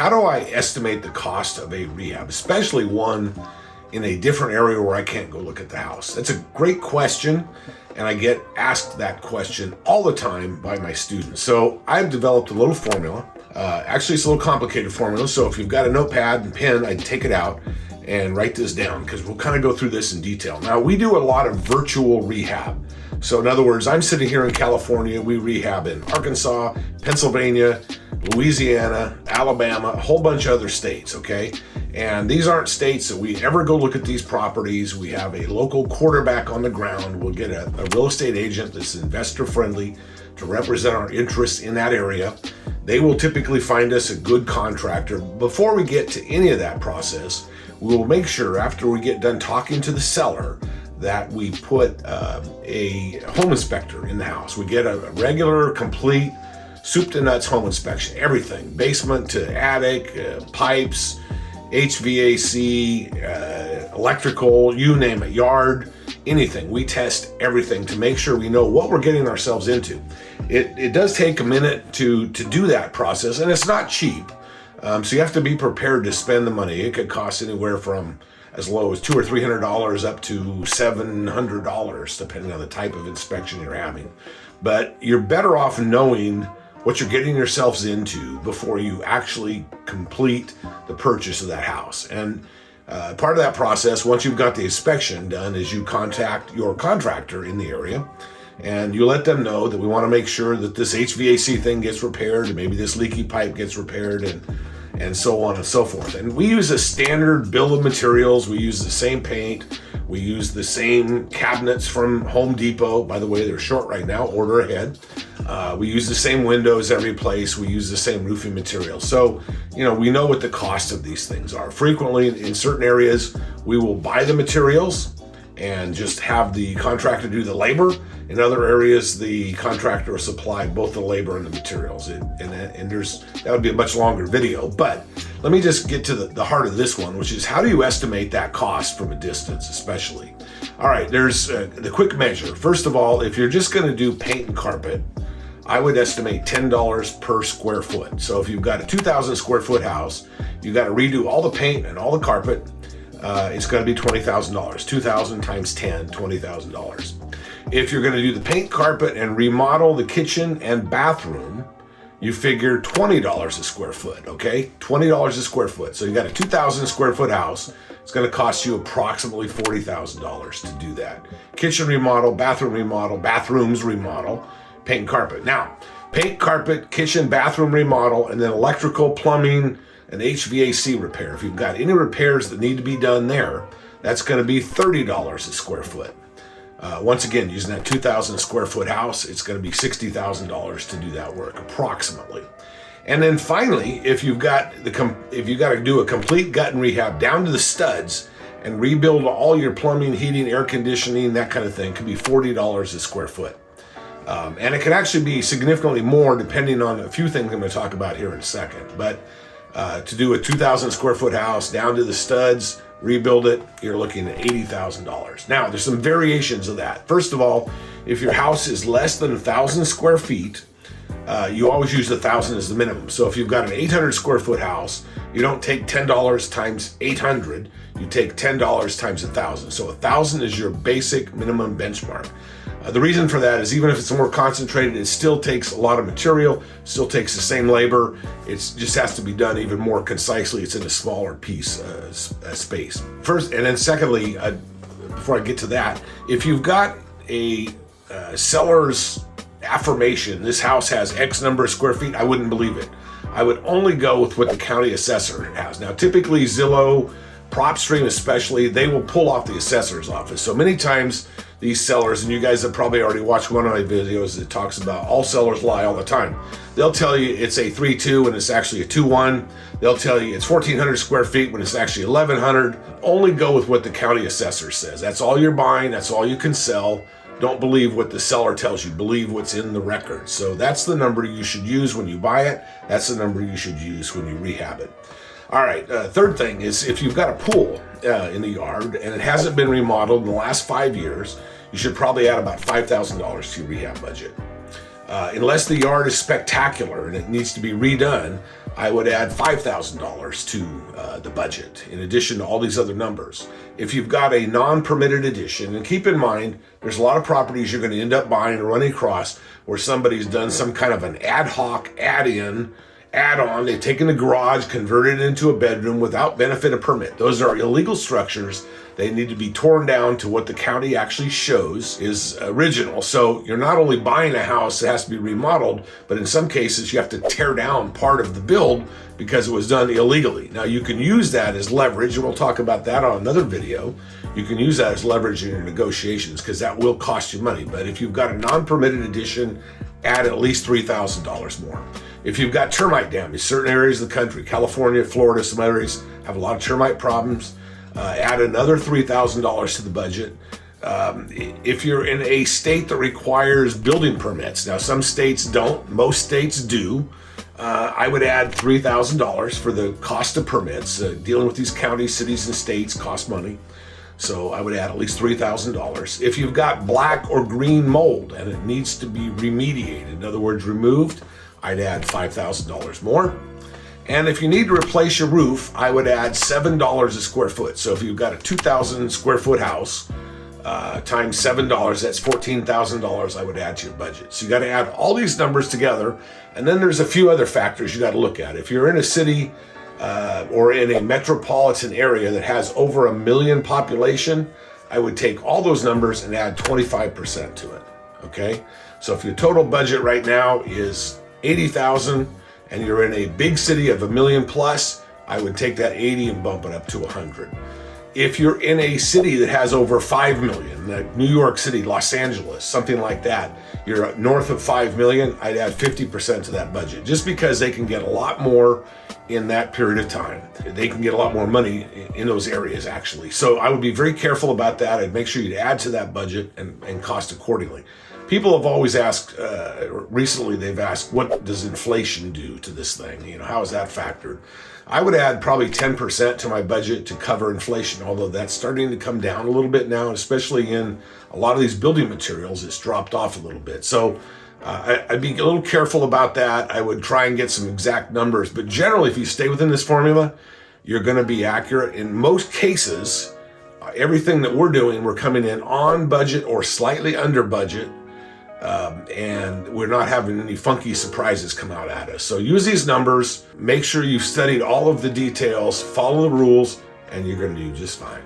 how do I estimate the cost of a rehab, especially one in a different area where I can't go look at the house? That's a great question, and I get asked that question all the time by my students. So I've developed a little formula. Actually, it's a little complicated formula, so if you've got a notepad and pen, I'd take it out and write this down, because we'll kind of go through this in detail. Now, we do a lot of virtual rehab. So in other words, I'm sitting here in California, we rehab in Arkansas, Pennsylvania, Louisiana, Alabama, a whole bunch of other states, okay? And these aren't states that we ever go look at these properties. We have a local quarterback on the ground. We'll get a real estate agent that's investor friendly to represent our interests in that area. They will typically find us a good contractor. Before we get to any of that process, we will make sure after we get done talking to the seller that we put a home inspector in the house. We get a regular, complete, soup to nuts home inspection, everything, basement to attic, pipes, HVAC, electrical, you name it, yard, anything. We test everything to make sure we know what we're getting ourselves into. It does take a minute to do that process, and it's not cheap. So you have to be prepared to spend the money. It could cost anywhere from as low as $200 or $300 up to $700, depending on the type of inspection you're having. But you're better off knowing what you're getting yourselves into before you actually complete the purchase of that house. And part of that process, once you've got the inspection done, is you contact your contractor in the area and you let them know that we want to make sure that this HVAC thing gets repaired, and maybe this leaky pipe gets repaired, and so on and so forth. And we use a standard bill of materials. We use the same paint. We use the same cabinets from Home Depot. By the way, they're short right now, order ahead. We use the same windows every place. We use the same roofing material. So, we know what the cost of these things are. Frequently, in certain areas, we will buy the materials and just have the contractor do the labor. In other areas, the contractor will supply both the labor and the materials. And that would be a much longer video, but let me just get to the heart of this one, which is how do you estimate that cost from a distance, especially? All right, there's the quick measure. First of all, if you're just gonna do paint and carpet, I would estimate $10 per square foot. So if you've got a 2,000 square foot house, you got to redo all the paint and all the carpet, it's going to be $20,000. 2,000 times 10, $20,000. If you're going to do the paint, carpet, and remodel the kitchen and bathroom, you figure $20 a square foot, okay? $20 a square foot. So you got a 2,000 square foot house. It's going to cost you approximately $40,000 to do that. Kitchen remodel, bathroom remodel, bathrooms remodel, paint and carpet. Now, paint, carpet, kitchen, bathroom remodel, and then electrical, plumbing, and HVAC repair. If you've got any repairs that need to be done there, that's going to be $30 a square foot. Once again, using that 2,000 square foot house, it's going to be $60,000 to do that work, approximately. And then finally, if you've got to do a complete gut and rehab down to the studs and rebuild all your plumbing, heating, air conditioning, that kind of thing, it could be $40 a square foot. And it can actually be significantly more depending on a few things I'm going to talk about here in a second. But to do a 2,000 square foot house down to the studs, rebuild it, you're looking at $80,000. Now, there's some variations of that. First of all, if your house is less than 1,000 square feet, you always use 1,000 as the minimum. So if you've got an 800 square foot house, you don't take $10 times 800, you take $10 times 1,000. So 1,000 is your basic minimum benchmark. The reason for that is even if it's more concentrated, it still takes a lot of material, still takes the same labor. It just has to be done even more concisely. It's in a smaller piece space. First, and then secondly, before I get to that, if you've got a seller's affirmation, this house has X number of square feet, I wouldn't believe it. I would only go with what the county assessor has. Now, typically Zillow, PropStream especially, they will pull off the assessor's office. So many times these sellers, and you guys have probably already watched one of my videos that talks about all sellers lie all the time. They'll tell you it's a 3.2 when it's actually a 2.1. They'll tell you it's 1,400 square feet when it's actually 1,100. Only go with what the county assessor says. That's all you're buying. That's all you can sell. Don't believe what the seller tells you. Believe what's in the record. So that's the number you should use when you buy it. That's the number you should use when you rehab it. All right, third thing is if you've got a pool in the yard and it hasn't been remodeled in the last 5 years, you should probably add about $5,000 to your rehab budget. Unless the yard is spectacular and it needs to be redone, I would add $5,000 to the budget, in addition to all these other numbers. If you've got a non-permitted addition, and keep in mind, there's a lot of properties you're going to end up buying or running across where somebody's done some kind of an ad hoc, add-on, they've taken the garage, converted it into a bedroom without benefit of permit. Those are illegal structures. They need to be torn down to what the county actually shows is original. So you're not only buying a house that has to be remodeled, but in some cases you have to tear down part of the build because it was done illegally. Now you can use that as leverage, and we'll talk about that on another video. You can use that as leverage in your negotiations because that will cost you money. But if you've got a non-permitted addition, add at least $3,000 more. If you've got termite damage, certain areas of the country, California, Florida, some areas have a lot of termite problems, add another $3,000 to the budget. If you're in a state that requires building permits, now some states don't, most states do, I would add $3,000 for the cost of permits. Dealing with these counties, cities, and states cost money. So I would add at least $3,000. If you've got black or green mold and it needs to be remediated, in other words, removed, I'd add $5,000 more. And if you need to replace your roof, I would add $7 a square foot. So if you've got a 2,000 square foot house, times $7, that's $14,000 I would add to your budget. So you got to add all these numbers together. And then there's a few other factors you got to look at. If you're in a city or in a metropolitan area that has over 1 million population, I would take all those numbers and add 25% to it. Okay? So if your total budget right now is $80,000 and you're in a big city of 1 million plus, I would take that 80 and bump it up to 100. If you're in a city that has over 5 million, like New York City, Los Angeles, something like that, you're north of 5 million, I'd add 50% to that budget, just because they can get a lot more in that period of time. They can get a lot more money in those areas, actually. So I would be very careful about that. I'd make sure you'd add to that budget and cost accordingly. People have always asked, recently they've asked, what does inflation do to this thing? You know, how is that factored? I would add probably 10% to my budget to cover inflation, although that's starting to come down a little bit now, especially in a lot of these building materials, it's dropped off a little bit. So I'd be a little careful about that. I would try and get some exact numbers, but generally if you stay within this formula, you're going to be accurate. In most cases, everything that we're doing, we're coming in on budget or slightly under budget. And we're not having any funky surprises come out at us. So use these numbers, make sure you've studied all of the details, follow the rules, and you're going to do just fine.